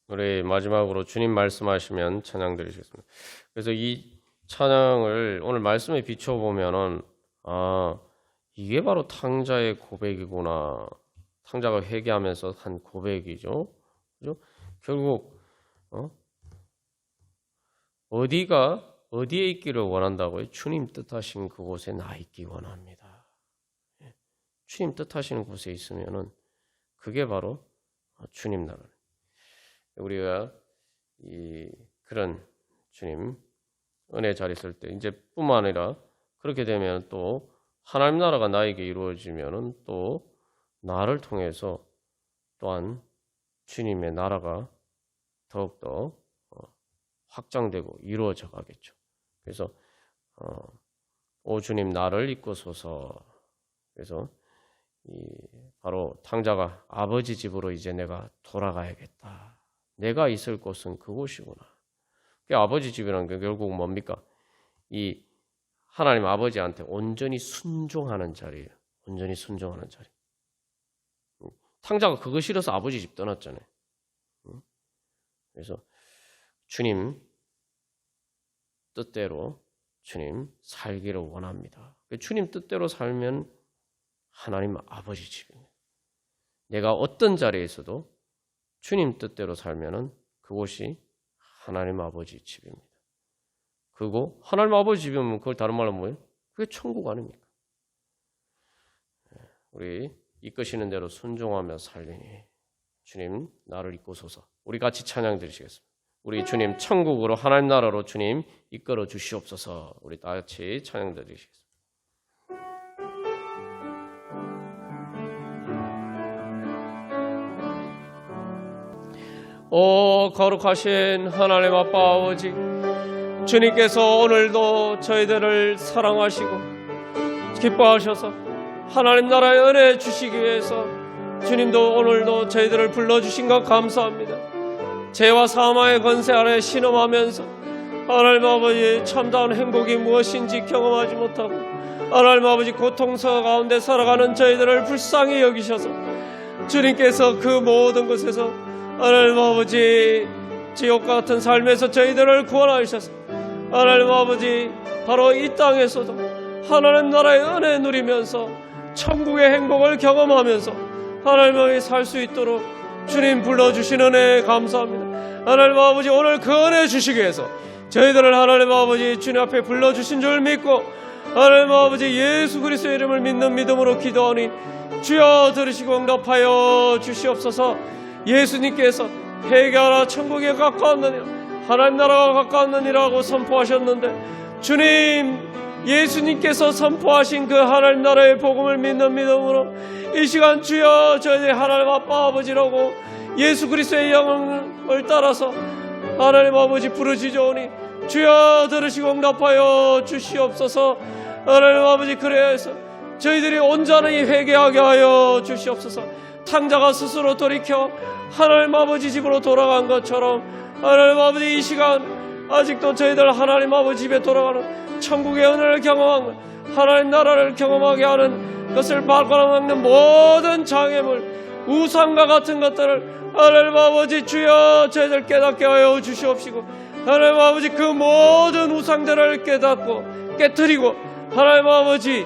우리 마지막으로 주님 말씀하시면 찬양 드리시겠습니다. 그래서 이 찬양을 오늘 말씀에 비춰보면은 이게 바로 탕자의 고백이구나. 탕자가 회개하면서 한 고백이죠. 그죠? 결국 어디에 있기를 원한다고요? 주님 뜻하신 그곳에 나 있기 원합니다. 주님 뜻하시는 곳에 있으면은 그게 바로 주님 나라. 우리가 그런 주님 은혜 잘 있을 때 이제 뿐만 아니라 그렇게 되면 또 하나님 나라가 나에게 이루어지면은 또 나를 통해서 또한 주님의 나라가 더욱더 확장되고 이루어져 가겠죠. 그래서 오 주님 나를 이끄소서. 그래서 바로 탕자가 아버지 집으로 이제 내가 돌아가야겠다. 내가 있을 곳은 그곳이구나. 아버지 집이라는 게 결국 뭡니까? 이 하나님 아버지한테 온전히 순종하는 자리예요. 온전히 순종하는 자리. 탕자가 그거 싫어서 아버지 집 떠났잖아요. 그래서 주님 뜻대로 주님 살기를 원합니다. 주님 뜻대로 살면 하나님 아버지 집입니다. 내가 어떤 자리에 있어도 주님 뜻대로 살면은 그곳이 하나님 아버지 집입니다. 그리고 하나님 아버지 집이면 그걸 다른 말로 뭐예요? 그게 천국 아닙니까? 우리 이끄시는 대로 순종하며 살리니 주님 나를 이끄소서. 우리 같이 찬양 드리시겠습니다. 우리 주님 천국으로 하나님 나라로 주님 이끌어 주시옵소서. 우리 다 같이 찬양 드리시겠습니다. 오 거룩하신 하나님 아빠 아버지, 주님께서 오늘도 저희들을 사랑하시고 기뻐하셔서 하나님 나라의 은혜 주시기 위해서 주님도 오늘도 저희들을 불러주신 것 감사합니다. 죄와 사망의 권세 아래 신음하면서 하나님 아버지 참다운 행복이 무엇인지 경험하지 못하고 하나님 아버지 고통서 가운데 살아가는 저희들을 불쌍히 여기셔서 주님께서 그 모든 것에서 하나님 아버지 지옥과 같은 삶에서 저희들을 구원하셔서 하나님 아버지 바로 이 땅에서도 하나님 나라의 은혜 누리면서 천국의 행복을 경험하면서 하나님이 살 수 있도록 주님 불러주신 은혜 감사합니다. 하나님 아버지 오늘 그 은혜 주시기 위해서 저희들을 하나님 아버지 주님 앞에 불러주신 줄 믿고 하나님 아버지 예수 그리스도의 이름을 믿는 믿음으로 기도하니 주여 들으시고 응답하여 주시옵소서. 예수님께서 회개하라 천국에 가까웠느니라 하나님 나라가 가까웠느니라고 선포하셨는데 주님 예수님께서 선포하신 그 하나님 나라의 복음을 믿는 믿음으로 이 시간 주여 저희들이 하나님 아빠 아버지라고 예수 그리스도의 영을 따라서 하나님 아버지 부르짖으오니 주여 들으시고 응답하여 주시옵소서. 하나님 아버지 그래야 해서 저희들이 온전히 회개하게 하여 주시옵소서. 탕자가 스스로 돌이켜 하나님 아버지 집으로 돌아간 것처럼 하나님 아버지 이 시간 아직도 저희들 하나님 아버지 집에 돌아가는 천국의 은혜를 경험하는 하나님 나라를 경험하게 하는 것을 발견하는 모든 장애물 우상과 같은 것들을 하나님 아버지 주여 저희들 깨닫게 하여 주시옵시고 하나님 아버지 그 모든 우상들을 깨닫고 깨뜨리고 하나님 아버지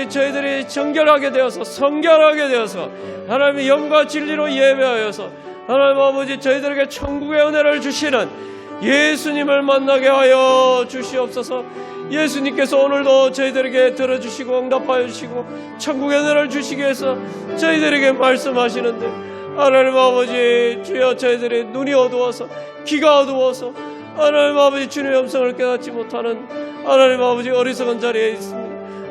저희들이 정결하게 되어서 성결하게 되어서 하나님의 영과 진리로 예배하여서 하나님 아버지 저희들에게 천국의 은혜를 주시는 예수님을 만나게 하여 주시옵소서. 예수님께서 오늘도 저희들에게 들어주시고 응답하여 주시고 천국의 은혜를 주시기 위해서 저희들에게 말씀하시는데 하나님 아버지 주여 저희들의 눈이 어두워서 귀가 어두워서 하나님 아버지 주님의 음성을 깨닫지 못하는 하나님 아버지 어리석은 자리에 있습니다.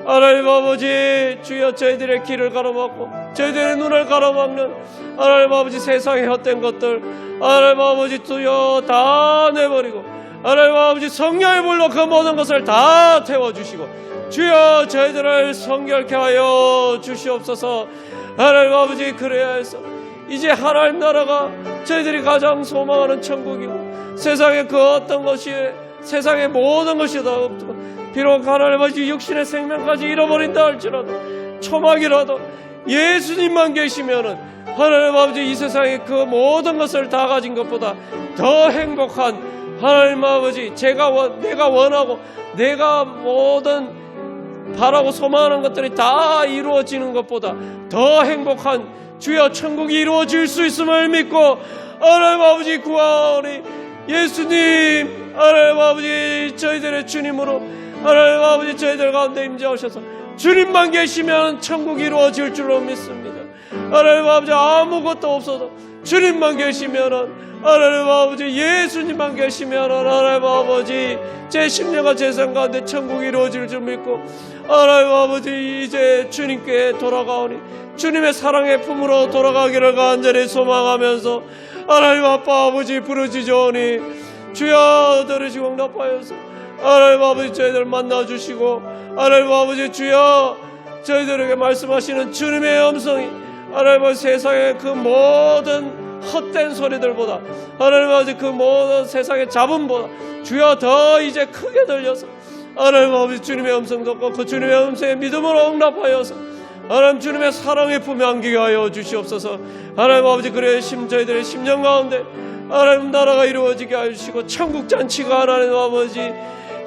하나님 아버지 주여 저희들의 귀를 가로막고 저희들의 눈을 가로막는 하나님 아버지 세상의 헛된 것들 하나님 아버지 주여 다 내버리고 하나님 아버지 성령의 불로 그 모든 것을 다 태워주시고 주여 저희들을 성결케 하여 주시옵소서. 하나님 아버지 그래야 해서 이제 하나님 나라가 저희들이 가장 소망하는 천국이고 세상의 그 어떤 것이 세상의 모든 것이 다 없고 비록 하나님 아버지 육신의 생명까지 잃어버린다 할지라도 초막이라도 예수님만 계시면은 하나님 아버지 이 세상의 그 모든 것을 다 가진 것보다 더 행복한 하나님 아버지 내가 원하고 내가 모든 바라고 소망하는 것들이 다 이루어지는 것보다 더 행복한 주여 천국이 이루어질 수 있음을 믿고 하나님 아버지 구하오니 예수님 하나님 아버지 저희들의 주님으로 하나님 아버지 저희들 가운데 임재하셔서 주님만 계시면 천국이 이루어질 줄로 믿습니다. 하나님 아버지 아무것도 없어도 주님만 계시면은 하나님 아버지 예수님만 계시면은 하나님 아버지 제 심령과 제 생 가운데 천국이 이루어질 줄 믿고 하나님 아버지 이제 주님께 돌아가오니 주님의 사랑의 품으로 돌아가기를 간절히 소망하면서 하나님 아빠 아버지 부르짖으오니 주여 들으시고 응답하여서 하나님 아버지 저희들 만나주시고 하나님 아버지 주여 저희들에게 말씀하시는 주님의 음성이 하나님 아버지 세상의 그 모든 헛된 소리들보다 하나님 아버지 그 모든 세상의 잡음보다 주여 더 이제 크게 들려서 하나님 아버지 주님의 음성 듣고 그 주님의 음성에 믿음으로 응답하여서 하나님 주님의 사랑의 품에 안기게 하여 주시옵소서. 하나님 아버지 그래 저희들의 심령 가운데 하나님 나라가 이루어지게 하여 주시고 천국 잔치가 하나님 아버지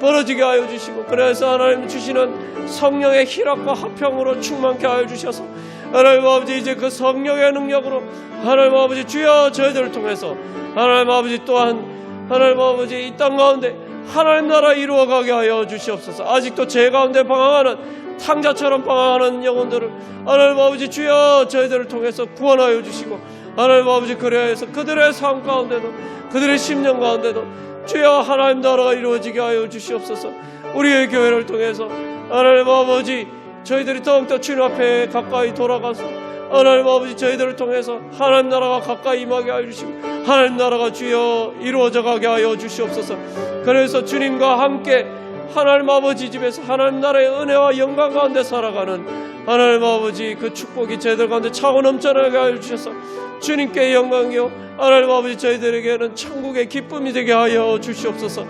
벌어지게 하여 주시고 그래서 하나님 주시는 성령의 희락과 화평으로 충만케 하여 주셔서 하나님 아버지 이제 그 성령의 능력으로 하나님 아버지 주여 저희들을 통해서 하나님 아버지 또한 하나님 아버지 이 땅 가운데 하나님 나라 이루어가게 하여 주시옵소서. 아직도 죄 가운데 방황하는 탕자처럼 방황하는 영혼들을 하나님 아버지 주여 저희들을 통해서 구원하여 주시고 하나님 아버지 그래서 그들의 삶 가운데도 그들의 심령 가운데도 주여 하나님 나라가 이루어지게 하여 주시옵소서. 우리의 교회를 통해서 하나님 아버지 저희들이 더욱더 주님 앞에 가까이 돌아가서 하나님 아버지 저희들을 통해서 하나님 나라가 가까이 임하게 하여 주시고 하나님 나라가 주여 이루어져 가게 하여 주시옵소서. 그래서 주님과 함께 하나님 아버지 집에서 하나님 나라의 은혜와 영광 가운데 살아가는 하나님 아버지 그 축복이 저희들 가운데 차고 넘쳐나게 하여 주셔서 주님께 영광이요 하나님 아버지 저희들에게는 천국의 기쁨이 되게 하여 주시옵소서.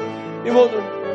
이 모든